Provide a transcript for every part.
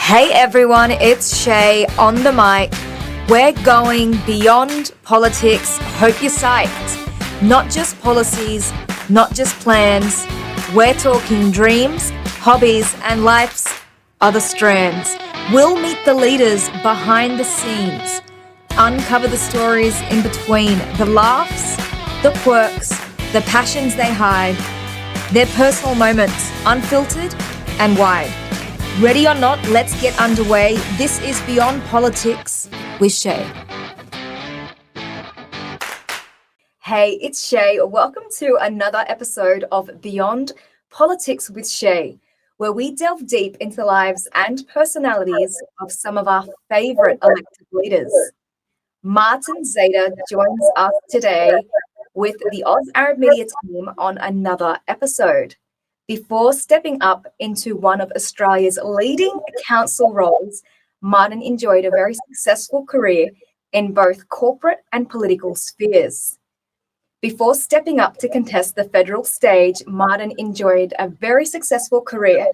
Hey everyone, it's Chay on the mic. We're going beyond politics. Hope you're psyched. Not just policies, not just plans. We're talking dreams, hobbies, and life's other strands. We'll meet the leaders behind the scenes, uncover the stories in between, the laughs, the quirks, the passions they hide, their personal moments, unfiltered and wide. Ready or not, let's get underway. This is Beyond Politics with Chay. Hey, it's Chay. Welcome to another episode of Beyond Politics with Chay, where we delve deep into the lives and personalities of some of our favourite elected leaders. Martin Zaiter joins us today with the Oz Arab Media team on another episode. Before stepping up into one of Australia's leading council roles, Martin enjoyed a very successful career in both corporate and political spheres. Before stepping up to contest the federal stage, Martin enjoyed a very successful career.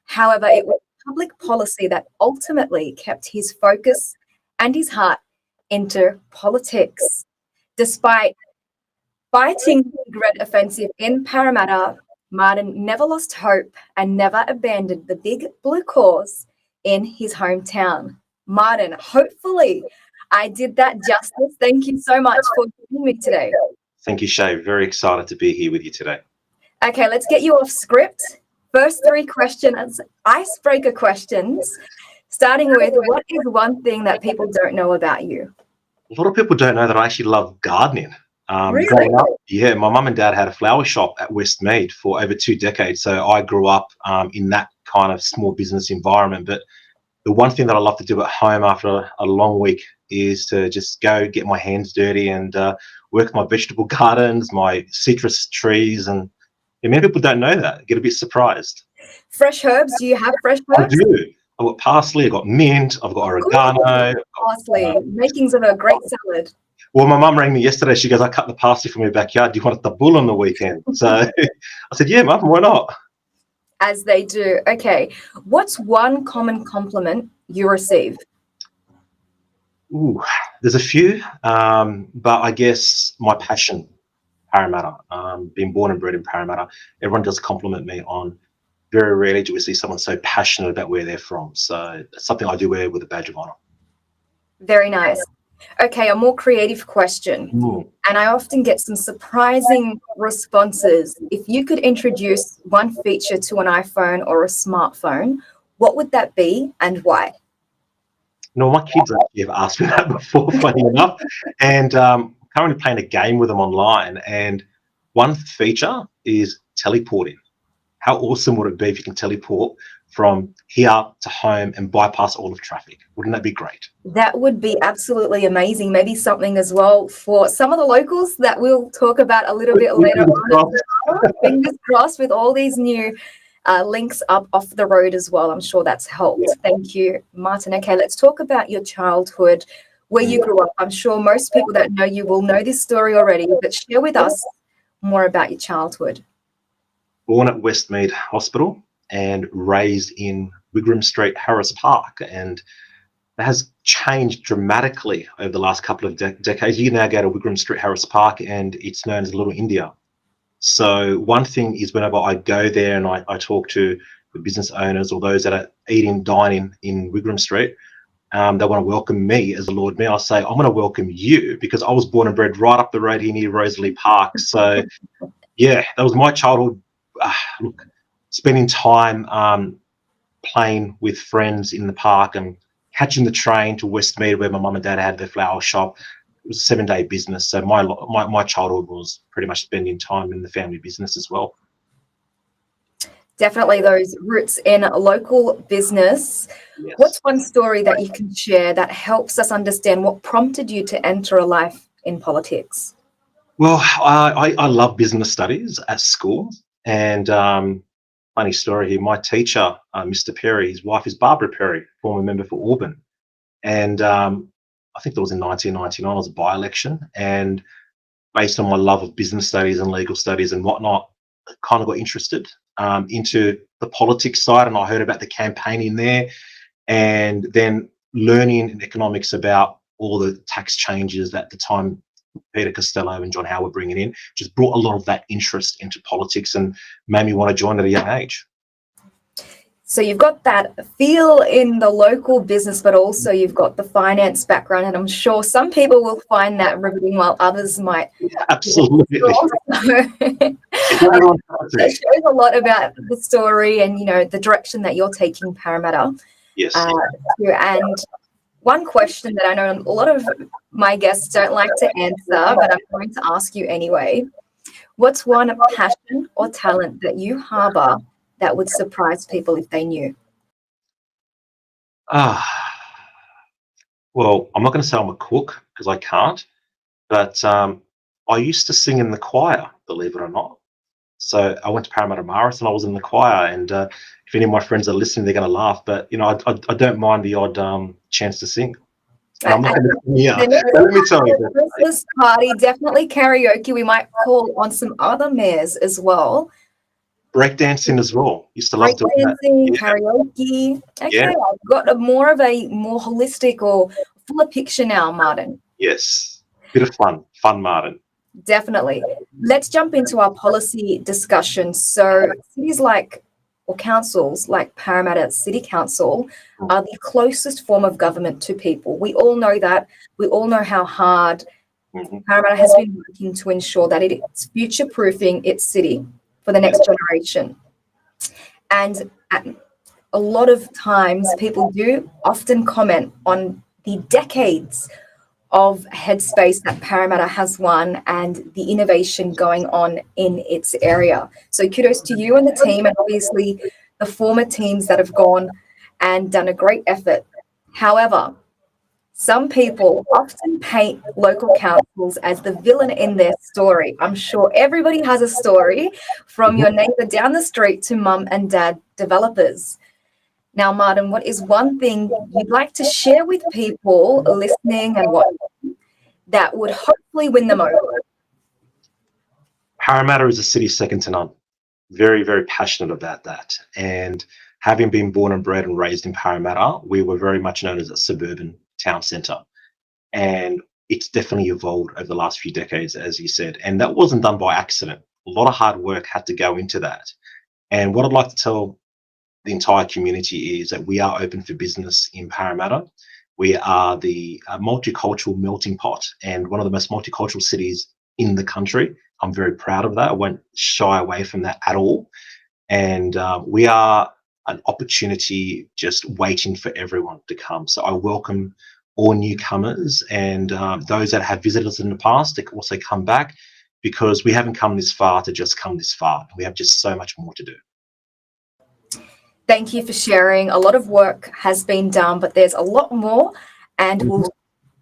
However, it was public policy that ultimately kept his focus and his heart into politics. Despite fighting the Big Red offensive in Parramatta, Martin never lost hope and never abandoned the big blue cause in his hometown. Martin, hopefully I did that justice. Thank you so much for joining me today. Thank you, Chay. Very excited to be here with you today. Okay, let's get you off script. First three questions, icebreaker questions, starting with, what is one thing that people don't know about you? A lot of people don't know that I actually love gardening. Really? Growing up, yeah, my mum and dad had a flower shop at Westmead for over 2 decades. So I grew up in that kind of small business environment. But the one thing that I love to do at home after a long week is to just go get my hands dirty and work my vegetable gardens, my citrus trees. And many people don't know that, get a bit surprised. Fresh herbs? Do you have fresh herbs? I do. I've got parsley, I've got mint, I've got oregano. Parsley, makings of a great salad. Well, my mum rang me yesterday. She goes, I cut the parsley from your backyard. Do you want a tabbouleh on the weekend? So I said, yeah, mum, why not? As they do. Okay. What's one common compliment you receive? Ooh, there's a few, but I guess my passion, Parramatta, being born and bred in Parramatta, everyone does compliment me on. Very rarely do we see someone so passionate about where they're from. So it's something I do wear with a badge of honour. Very nice. Okay, a more creative question. And I often get some surprising responses. If you could introduce one feature to an iPhone or a smartphone, what would that be and why? No, my kids actually have asked me that before, funny enough. And currently playing a game with them online. And one feature is teleporting. How awesome would it be if you can teleport from here to home and bypass all of traffic? Wouldn't that be great? That would be absolutely amazing. Maybe something as well for some of the locals that we'll talk about a little bit later on. Fingers crossed with all these new links up off the road as well. I'm sure that's helped. Yeah. Thank you, Martin. Okay, let's talk about your childhood, where you grew up. I'm sure most people that know you will know this story already, but share with us more about your childhood. Born at Westmead Hospital and raised in Wigram Street, Harris Park, and that has changed dramatically over the last couple of decades. You now go to Wigram Street, Harris Park, and it's known as Little India. So one thing is, whenever I go there and I talk to the business owners or those that are eating, dining in Wigram Street, they want to welcome me as the Lord Mayor. I say, I'm going to welcome you because I was born and bred right up the road here near Rosalie Park. So yeah, that was my childhood. Look, spending time playing with friends in the park and catching the train to Westmead where my mum and dad had their flower shop. It was a 7-day business. So my childhood was pretty much spending time in the family business as well. Definitely those roots in a local business. Yes. What's one story that you can share that helps us understand what prompted you to enter a life in politics? Well, I love business studies at school. And funny story here, my teacher, Mr. Perry, his wife is Barbara Perry, former member for Auburn. And I think that was in 1999, it was a by-election. And based on my love of business studies and legal studies and whatnot, I kind of got interested into the politics side. And I heard about the campaigning there. and then learning in economics about all the tax changes that at the time Peter Costello and John Howard were bringing in, just brought a lot of that interest into politics and made me want to join at a young age. So you've got that feel in the local business, but also you've got the finance background, and I'm sure some people will find that riveting while others might. Absolutely. That shows a lot about the story and, you know, the direction that you're taking Parramatta. Yes. And one question that I know a lot of my guests don't like to answer, but I'm going to ask you anyway. What's one passion or talent that you harbour that would surprise people if they knew? Well, I'm not going to say I'm a cook because I can't, but I used to sing in the choir, believe it or not. So I went to Parramatta Marist and I was in the choir. And if any of my friends are listening, they're going to laugh. But, you know, I don't mind the odd chance to sing. And I'm not going to, let me tell you. Christmas party, definitely karaoke. We might call on some other mayors as well. Breakdancing as well. Used to love doing that. Breakdancing, karaoke. Okay, I've got a more holistic or fuller picture now, Martin. Yes, bit of fun, Martin. Definitely. Let's jump into our policy discussion. So cities or councils like Parramatta City Council are the closest form of government to people. We all know that. We all know how hard Parramatta has been working to ensure that it's future-proofing its city for the next generation. And a lot of times people do often comment on the decades of headspace that Parramatta has won and the innovation going on in its area. So kudos to you and the team, and obviously the former teams that have gone and done a great effort. However, some people often paint local councils as the villain in their story. I'm sure everybody has a story, from your neighbour down the street to mum and dad developers. Now, Martin, what is one thing you'd like to share with people listening and watching that would hopefully win them over? Parramatta is a city second to none. Very, very passionate about that. And having been born and bred and raised in Parramatta, we were very much known as a suburban town centre. And it's definitely evolved over the last few decades, as you said. And that wasn't done by accident. A lot of hard work had to go into that. And what I'd like to tell the entire community is that we are open for business in Parramatta. We are the multicultural melting pot and one of the most multicultural cities in the country. I'm very proud of that. I won't shy away from that at all. And we are an opportunity just waiting for everyone to come. So I welcome all newcomers and those that have visited us in the past to also come back, because we haven't come this far to just come this far. We have just so much more to do. Thank you for sharing. A lot of work has been done, but there's a lot more, and we'll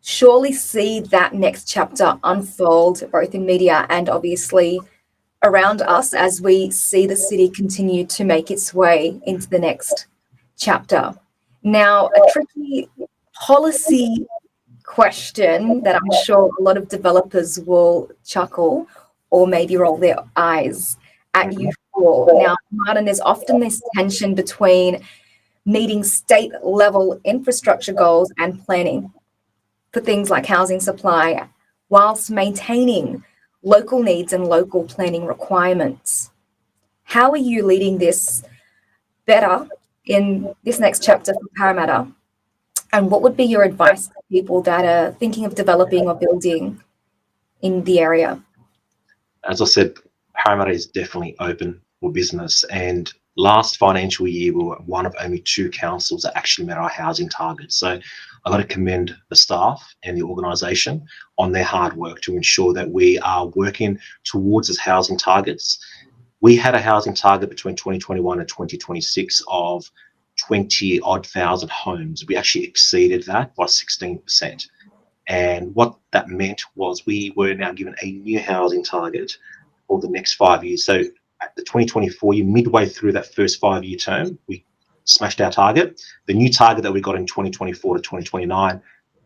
surely see that next chapter unfold, both in media and obviously around us, as we see the city continue to make its way into the next chapter. Now, a tricky policy question that I'm sure a lot of developers will chuckle or maybe roll their eyes at you for. Now, Martin, there's often this tension between meeting state-level infrastructure goals and planning for things like housing supply, whilst maintaining local needs and local planning requirements. How are you leading this better in this next chapter for Parramatta? And what would be your advice to people that are thinking of developing or building in the area? As I said, Parramatta is definitely open for business. And last financial year, we were one of only 2 councils that actually met our housing targets. So I've got to commend the staff and the organisation on their hard work to ensure that we are working towards those housing targets. We had a housing target between 2021 and 2026 of 20-odd thousand homes. We actually exceeded that by 16%. And what that meant was we were now given a new housing target for the next 5 years. So at the 2024 year, midway through that first 5-year term, we smashed our target. The new target that we got in 2024 to 2029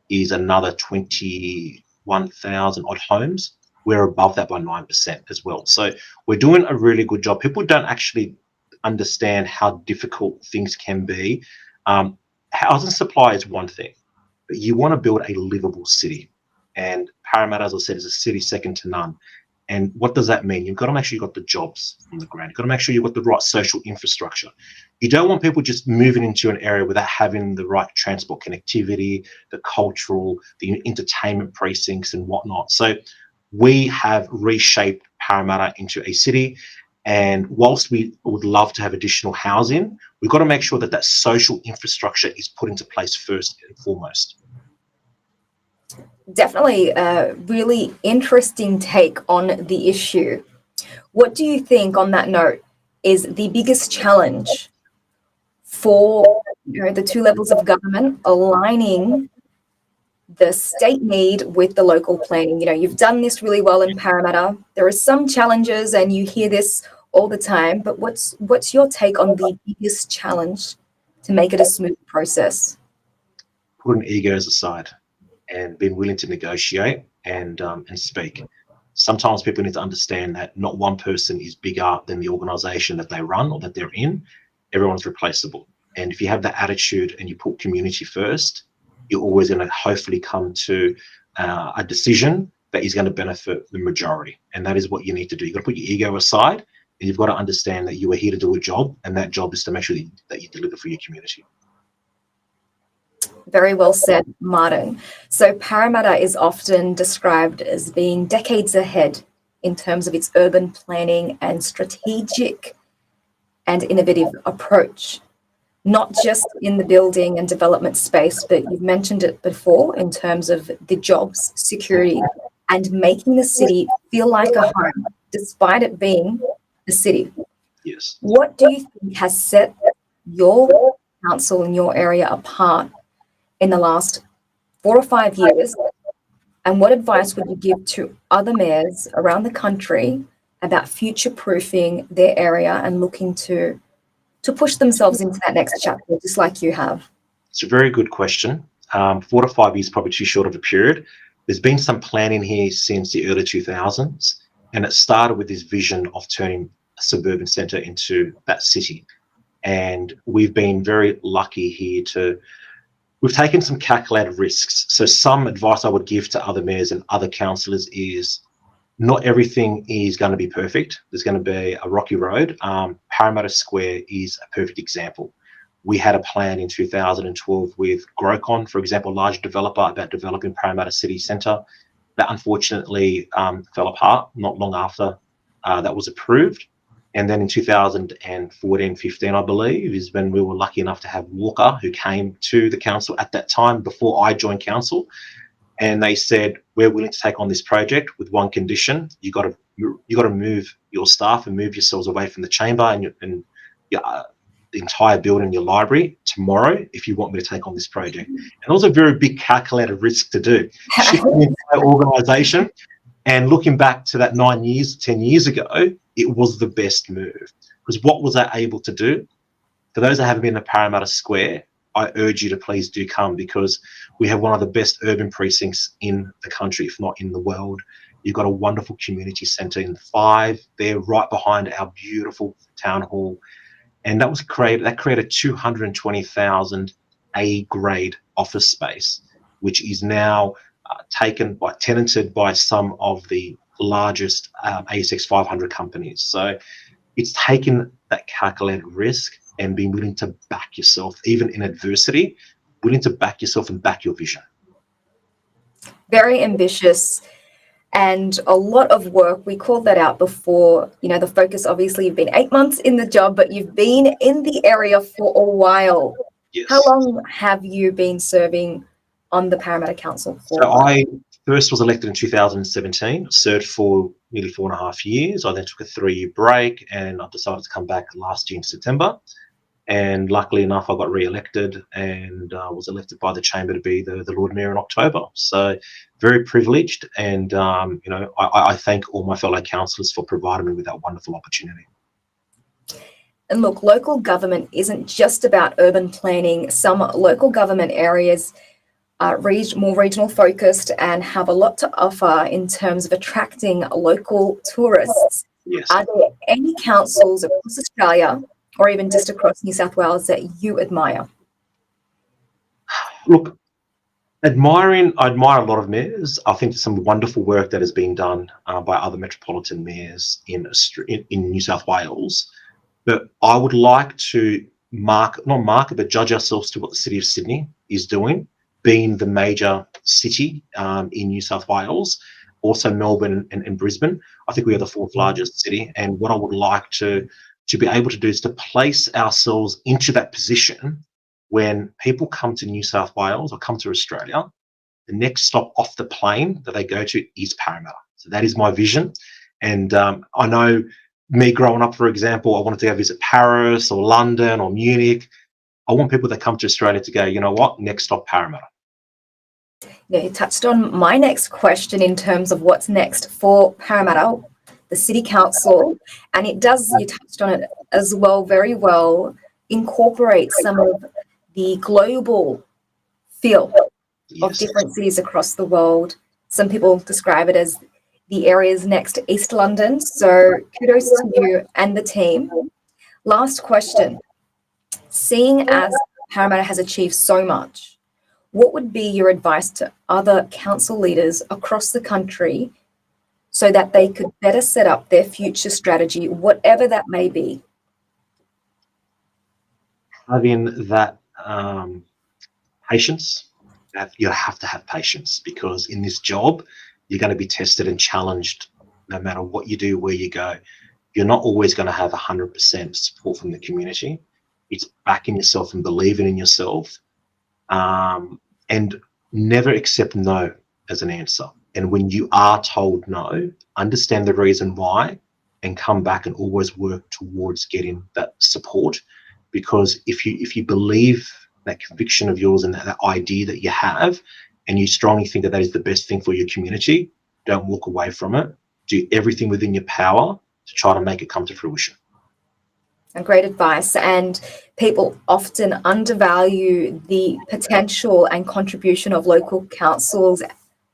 is another 21,000 odd homes. We're above that by 9% as well. So we're doing a really good job. People don't actually understand how difficult things can be. housing supply is one thing, but you want to build a livable city. And Parramatta, as I said, is a city second to none. And what does that mean? You've got to make sure you've got the jobs on the ground. You've got to make sure you've got the right social infrastructure. You don't want people just moving into an area without having the right transport connectivity, the cultural, the entertainment precincts and whatnot. So we have reshaped Parramatta into a city. And whilst we would love to have additional housing, we've got to make sure that that social infrastructure is put into place first and foremost. Definitely a really interesting take on the issue. What do you think, on that note, is the biggest challenge for the two levels of government aligning the state need with the local planning? You've done this really well in Parramatta. There are some challenges, and you hear this all the time, but what's your take on the biggest challenge to make it a smooth process? Putting egos aside and being willing to negotiate and speak. Sometimes people need to understand that not one person is bigger than the organisation that they run or that they're in. Everyone's replaceable. And if you have that attitude and you put community first, you're always going to hopefully come to a decision that is going to benefit the majority. And that is what you need to do. You've got to put your ego aside, and you've got to understand that you are here to do a job, and that job is to make sure that you deliver for your community. Very well said, Martin. So Parramatta is often described as being decades ahead in terms of its urban planning and strategic and innovative approach, not just in the building and development space, but you've mentioned it before in terms of the jobs, security, and making the city feel like a home, despite it being a city. Yes. What do you think has set your council in your area apart in the last 4 or 5 years? And what advice would you give to other mayors around the country about future-proofing their area and looking to push themselves into that next chapter, just like you have? It's a very good question. 4 to 5 years, probably too short of a period. There's been some planning here since the early 2000s, and it started with this vision of turning a suburban centre into that city. And we've been very lucky here we've taken some calculated risks. So some advice I would give to other mayors and other councillors is not everything is going to be perfect. There's going to be a rocky road. Parramatta Square is a perfect example. We had a plan in 2012 with Grocon, for example, a large developer, about developing Parramatta City Centre. That unfortunately fell apart not long after that was approved. And then in 2014-15, I believe, is when we were lucky enough to have Walker, who came to the council at that time before I joined council. And they said, we're willing to take on this project with one condition. You got to move your staff and move yourselves away from the chamber and the entire building, your library, tomorrow, if you want me to take on this project. And it was a very big calculated risk to do. Shifting the entire organisation. And looking back to that 10 years ago, it was the best move. Because what was I able to do? For those that haven't been to Parramatta Square, I urge you to please do come, because we have one of the best urban precincts in the country, if not in the world. You've got a wonderful community centre in 5 there, right behind our beautiful town hall. And that created 220,000 A-grade office space, which is now tenanted by some of the largest ASX 500 companies. So it's taken that calculated risk and being willing to back yourself, even in adversity, willing to back yourself and back your vision. Very ambitious and a lot of work. We called that out before. The focus, obviously, you've been 8 months in the job, but you've been in the area for a while. Yes. How long have you been serving on the Parramatta Council for? So I first was elected in 2017, served for nearly 4.5 years. I then took a 3-year break, and I decided to come back last year in September. And luckily enough, I got re-elected and was elected by the chamber to be the Lord Mayor in October. So very privileged, and I thank all my fellow councillors for providing me with that wonderful opportunity. And look, local government isn't just about urban planning. Some local government areas are more regional focused and have a lot to offer in terms of attracting local tourists. Yes. Are there any councils across Australia or even just across New South Wales that you admire? Look, I admire a lot of mayors. I think there's some wonderful work that has been done by other metropolitan mayors in New South Wales. But I would like to not mark it, but judge ourselves to what the City of Sydney is doing, being the major city in New South Wales, also Melbourne and Brisbane. I think we are the fourth largest city. And what I would like to be able to do is to place ourselves into that position when people come to New South Wales or come to Australia, the next stop off the plane that they go to is Parramatta. So that is my vision. And I know me growing up, for example, I wanted to go visit Paris or London or Munich. I want people that come to Australia to go, you know what, next stop Parramatta. Yeah, you touched on my next question in terms of what's next for Parramatta, the City Council, and you touched on it as well, very well, incorporate some of the global feel of different cities across the world. Some people describe it as the areas next to East London. So kudos to you and the team. Last question. Seeing as Parramatta has achieved so much, what would be your advice to other council leaders across the country so that they could better set up their future strategy, whatever that may be? Having that patience, you have to have patience, because in this job, you're going to be tested and challenged no matter what you do, where you go. You're not always going to have 100% support from the community. It's backing yourself and believing in yourself, and never accept no as an answer. And when you are told no, understand the reason why and come back and always work towards getting that support. Because if you believe that conviction of yours and that idea that you have, and you strongly think that that is the best thing for your community, don't walk away from it. Do everything within your power to try to make it come to fruition. Great advice. And people often undervalue the potential and contribution of local councils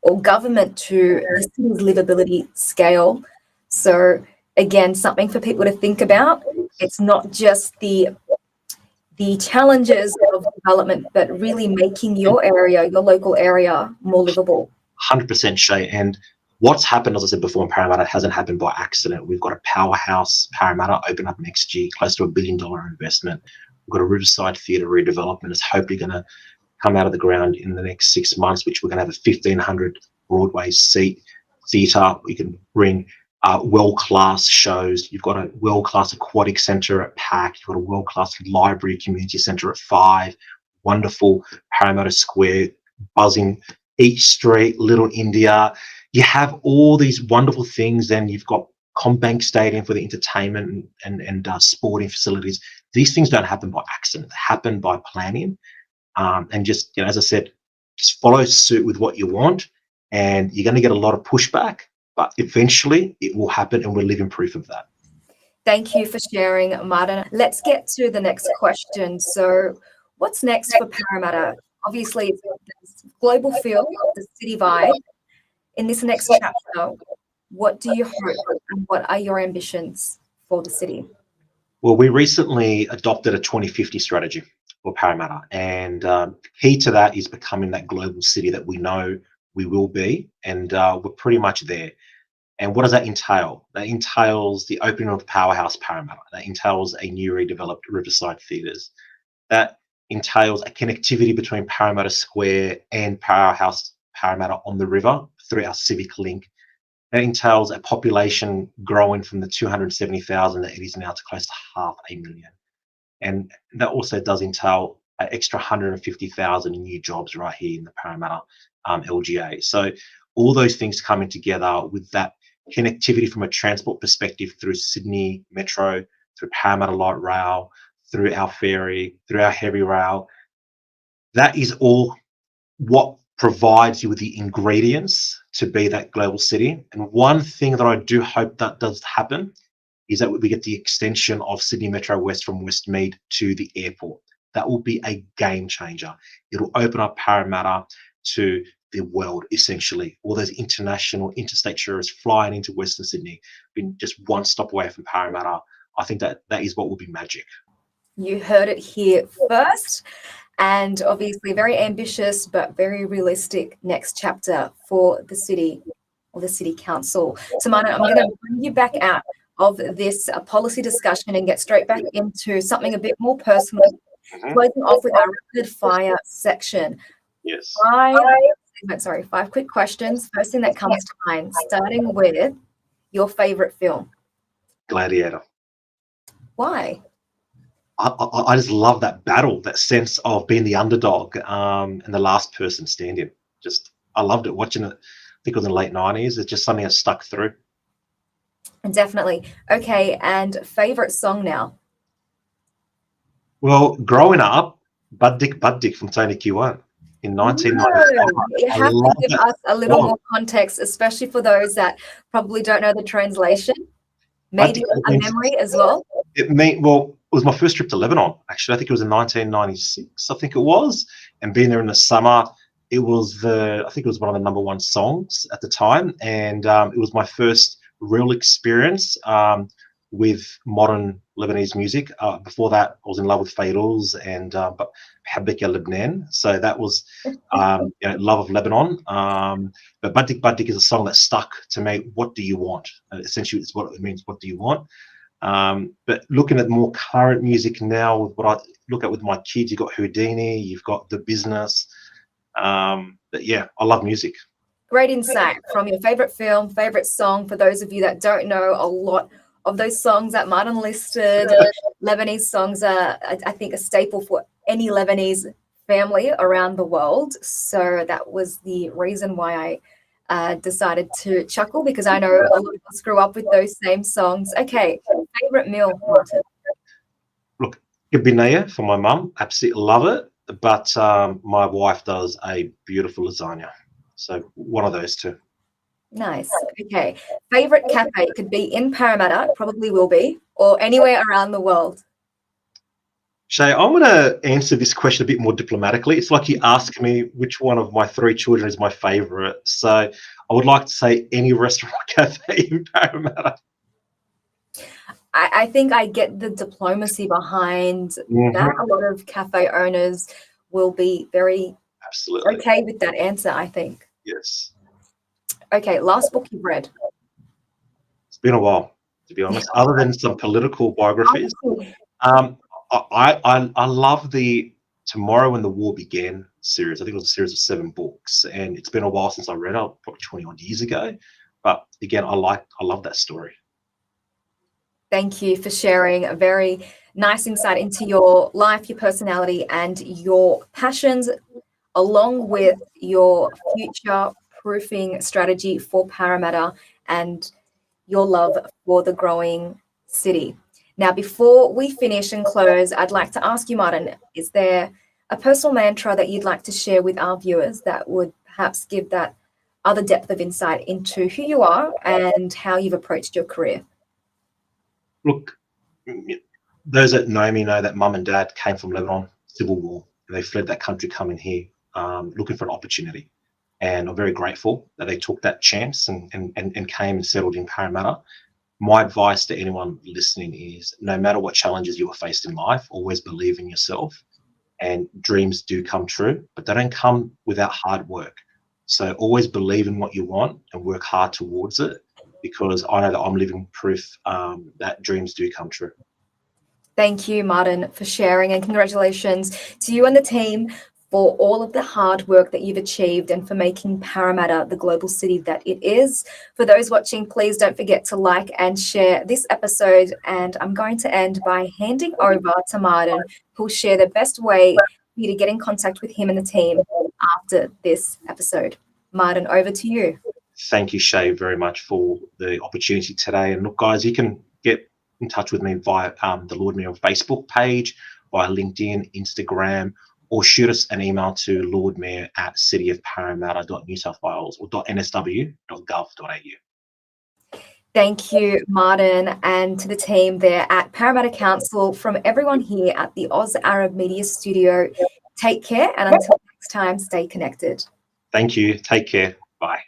or government to the city's livability scale. So again, something for people to think about. It's not just the challenges of development, but really making your area, your local area, more livable. 100% Shay. And what's happened, as I said before, in Parramatta hasn't happened by accident. We've got a powerhouse Parramatta open up next year, close to $1 billion investment. We've got a Riverside Theatre redevelopment that's hopefully going to come out of the ground in the next 6 months, which we're going to have a 1,500 Broadway seat theatre. We can bring world-class shows. You've got a world-class aquatic centre at PAC. You've got a world-class library community centre at 5. Wonderful Parramatta Square, buzzing East Street, Little India. You have all these wonderful things. Then you've got Combank Stadium for the entertainment and sporting facilities. These things don't happen by accident. They happen by planning. And just, as I said, just follow suit with what you want, and you're going to get a lot of pushback, but eventually it will happen, and we're living proof of that. Thank you for sharing, Martin. Let's get to the next question. So what's next for Parramatta? Obviously, it's global feel, the city vibe. In this next chapter, what do you hope and what are your ambitions for the city? Well, we recently adopted a 2050 strategy for Parramatta, and key to that is becoming that global city that we know we will be, and we're pretty much there. And what does that entail? That entails the opening of Powerhouse Parramatta. That entails a new redeveloped Riverside Theatres. That entails a connectivity between Parramatta Square and Powerhouse Parramatta on the river through our civic link. That entails a population growing from the 270,000 that it is now to close to 500,000. And that also does entail an extra 150,000 new jobs right here in the Parramatta LGA. So all those things coming together with that connectivity from a transport perspective through Sydney Metro, through Parramatta Light Rail, through our ferry, through our heavy rail, that is all what provides you with the ingredients to be that global city. And one thing that I do hope that does happen is that we get the extension of Sydney Metro West from Westmead to the airport. That will be a game changer. It'll open up Parramatta to the world, essentially. All those international, interstate tourists flying into Western Sydney, being just one stop away from Parramatta. I think that is what will be magic. You heard it here first. and obviously very ambitious but very realistic next chapter for the city or the city council. So, Martin, I'm going to bring you back out of this policy discussion and get straight back into something a bit more personal, closing off with our rapid fire section. Yes. Five quick questions. First thing that comes to mind, starting with your favorite film. Gladiator. Why? I just love that battle, that sense of being the underdog and the last person standing. I loved it watching it. I think it was in the late 90s. It's just something that stuck through. Definitely. Okay, and favorite song now? Well, growing up, Bud Dick from Tony Q1 in 1995. You have to give us a little more context, especially for those that probably don't know the translation. Maybe a memory as well. It was my first trip to Lebanon, actually. I think it was in 1996, I think it was. And being there in the summer, I think it was one of the number one songs at the time. And it was my first real experience with modern Lebanese music. Before that, I was in love with Fairuz and Habika Lebanon. So that was love of Lebanon. But Badik is a song that stuck to me. What do you want? Essentially, it's what it means. What do you want? But looking at more current music now, with what I look at with my kids, you've got Houdini, you've got The Business. But yeah, I love music. Great insight from your favorite film, favorite song. For those of you that don't know, a lot of those songs that Martin listed, Lebanese songs are, I think, a staple for any Lebanese family around the world. So that was the reason why I decided to chuckle, because I know a lot of us grew up with those same songs. Okay, favorite meal, Martin? Look, Gabinea for my mum, absolutely love it. But my wife does a beautiful lasagna. So one of those two. Nice. Okay. Favorite cafe? It could be in Parramatta, probably will be, or anywhere around the world. Chay, I'm going to answer this question a bit more diplomatically. It's like you ask me which one of my three children is my favorite. So I would like to say any restaurant or cafe in Parramatta. I think I get the diplomacy behind that. A lot of cafe owners will be very okay with that answer, I think. Yes. Okay, last book you've read? It's been a while, to be honest, other than some political biographies. I love the Tomorrow When the War Began series. I think it was a series of 7 books, and it's been a while since I read it, probably 20-odd years ago. But again, I love that story. Thank you for sharing a very nice insight into your life, your personality, and your passions, along with your future proofing strategy for Parramatta and your love for the growing city. Now, before we finish and close, I'd like to ask you, Martin, is there a personal mantra that you'd like to share with our viewers that would perhaps give that other depth of insight into who you are and how you've approached your career? Look, those that know me know that Mum and Dad came from Lebanon, civil war, and they fled that country coming here looking for an opportunity. And I'm very grateful that they took that chance and came and settled in Parramatta. My advice to anyone listening is, no matter what challenges you are faced in life, always believe in yourself. And dreams do come true, but they don't come without hard work. So always believe in what you want and work hard towards it, because I know that I'm living proof that dreams do come true. Thank you, Martin, for sharing, and congratulations to you and the team for all of the hard work that you've achieved and for making Parramatta the global city that it is. For those watching, please don't forget to like and share this episode. And I'm going to end by handing over to Martin, who'll share the best way for you to get in contact with him and the team after this episode. Martin, over to you. Thank you, Chay, very much for the opportunity today. And look, guys, you can get in touch with me via the Lord Mayor Facebook page, via LinkedIn, Instagram, or shoot us an email to lordmayor@cityofparramatta.newsouthwales or .nsw.gov.au. Thank you, Martin, and to the team there at Parramatta Council. From everyone here at the Oz Arab Media Studio, take care, and until next time, stay connected. Thank you. Take care. Bye.